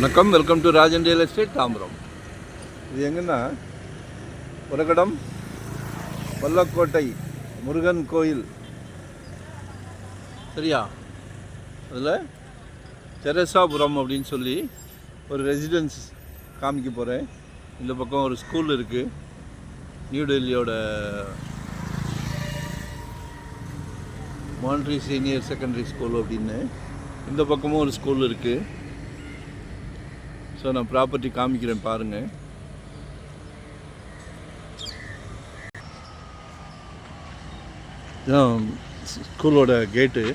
வணக்கம், welcome to Rajan real estate Tambaram. இது எங்கன்னா உரகடம் வல்லக்கோட்டை முருகன் கோயில், சரியா? அதில் தெரசாபுரம் அப்படின்னு சொல்லி ஒரு ரெசிடென்ஸ் காமிக்க போகிறேன். இந்த பக்கம் ஒரு ஸ்கூல் இருக்குது, new டெல்லியோட monetary senior secondary school அப்படின்னு. இந்த பக்கமும் ஒரு ஸ்கூல் இருக்குது. ஸோ நான் ப்ராப்பர்ட்டி காமிக்கிறேன் பாருங்கள். இதுதான் ஸ்கூலோட கேட்டு.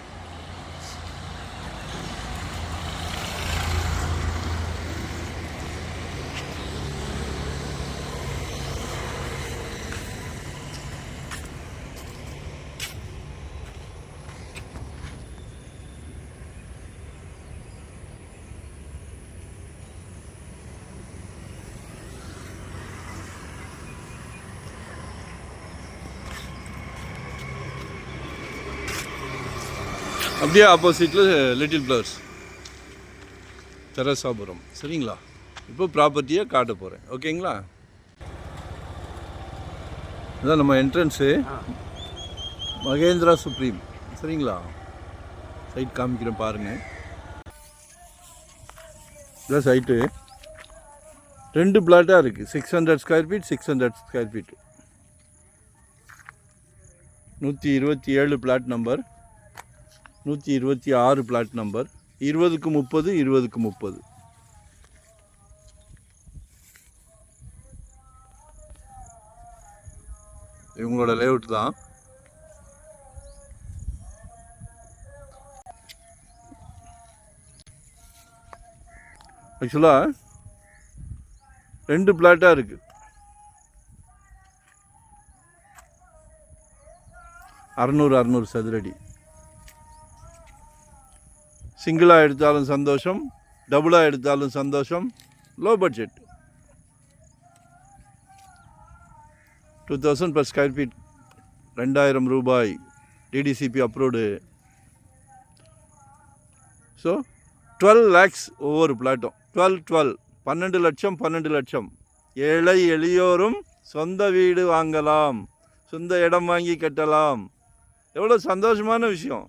அப்படியே ஆப்போசிட்டில் லிட்டில் ஃப்ளவர்ஸ் தெரசாபுரம், சரிங்களா? இப்போ ப்ராப்பர்ட்டியை காட்ட போகிறேன், ஓகேங்களா? இதுதான் நம்ம என்ட்ரன்ஸு, மகேந்திரா சுப்ரீம், சரிங்களா? சைட் காமிக்கிறேன் பாருங்கள். இதான் சைட்டு. 2 பிளாட்டாக இருக்குது. 600 square feet, 600 square feet. 127 plot number, 126 plot number. 20க்கு 30, 20க்கு 30. இவங்களோட லேஅவுட் தான். ஆக்சுவலாக 2 பிளாட்டாக இருக்குது. 600 சதுரடி. சிங்கிளாக எடுத்தாலும் சந்தோஷம், டபுளாக எடுத்தாலும் சந்தோஷம். Low budget, 2000 per square feet, 2000 ரூபாய். DTCP approved. ஸோ 12 lakhs ஒவ்வொரு பிளாட்டும். 12 லட்சம், 12 லட்சம். ஏழை எளியோரும் சொந்த வீடு வாங்கலாம், சொந்த இடம் வாங்கி கட்டலாம். எவ்வளோ சந்தோஷமான விஷயம்.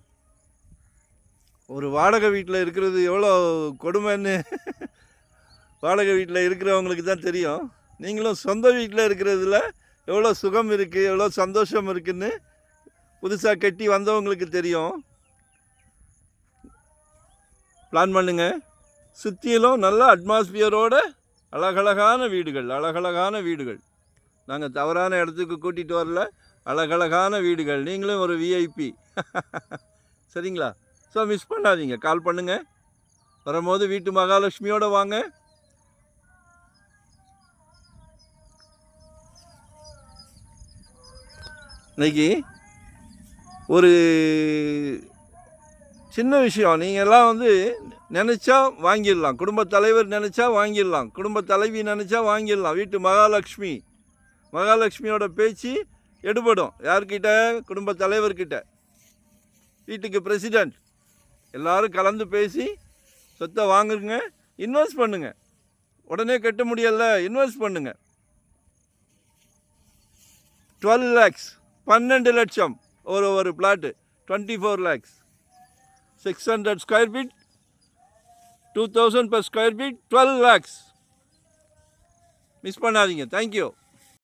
ஒரு வாடகை வீட்டில் இருக்கிறது எவ்வளோ கொடுமைன்னு வாடகை வீட்டில் இருக்கிறவங்களுக்கு தான் தெரியும். நீங்களும் சொந்த வீட்டில் இருக்கிறதுல எவ்வளோ சுகம் இருக்குது, எவ்வளோ சந்தோஷம் இருக்குதுன்னு புதுசாக கட்டி வந்தவங்களுக்கு தெரியும். பிளான் பண்ணுங்க. சுற்றிலும் நல்ல அட்மாஸ்பியரோட அழகழகான வீடுகள். நாங்கள் தவறான இடத்துக்கு கூட்டிகிட்டு வரல, அழகழகான வீடுகள். நீங்களும் ஒரு விஐபி, சரிங்களா? ஸோ மிஸ் பண்ணாதீங்க, கால் பண்ணுங்கள். வரும்போது வீட்டு மகாலட்சுமியோடு வாங்க. இன்னைக்கு ஒரு சின்ன விஷயம், நீங்கள் எல்லாம் நினச்சா வாங்கிடலாம். குடும்பத் தலைவர் நினச்சா வாங்கிடலாம், குடும்பத் தலைவி நினச்சா வாங்கிடலாம். வீட்டு மகாலட்சுமியோட பேச்சு எடுபடும். யார்கிட்ட? குடும்பத் தலைவர்கிட்ட. வீட்டுக்கு பிரசிடெண்ட் எல்லோரும் கலந்து பேசி சொத்தை வாங்குங்க. இன்வெஸ்ட் பண்ணுங்க. உடனே கட்ட முடியல, இன்வெஸ்ட் பண்ணுங்க. 12 lakhs, 12 லட்சம் ஒரு plot. 24 lakhs, 600 square feet, 2000 per square feet, 12 lakhs. Miss பண்ணாதீங்க. தேங்க்யூ.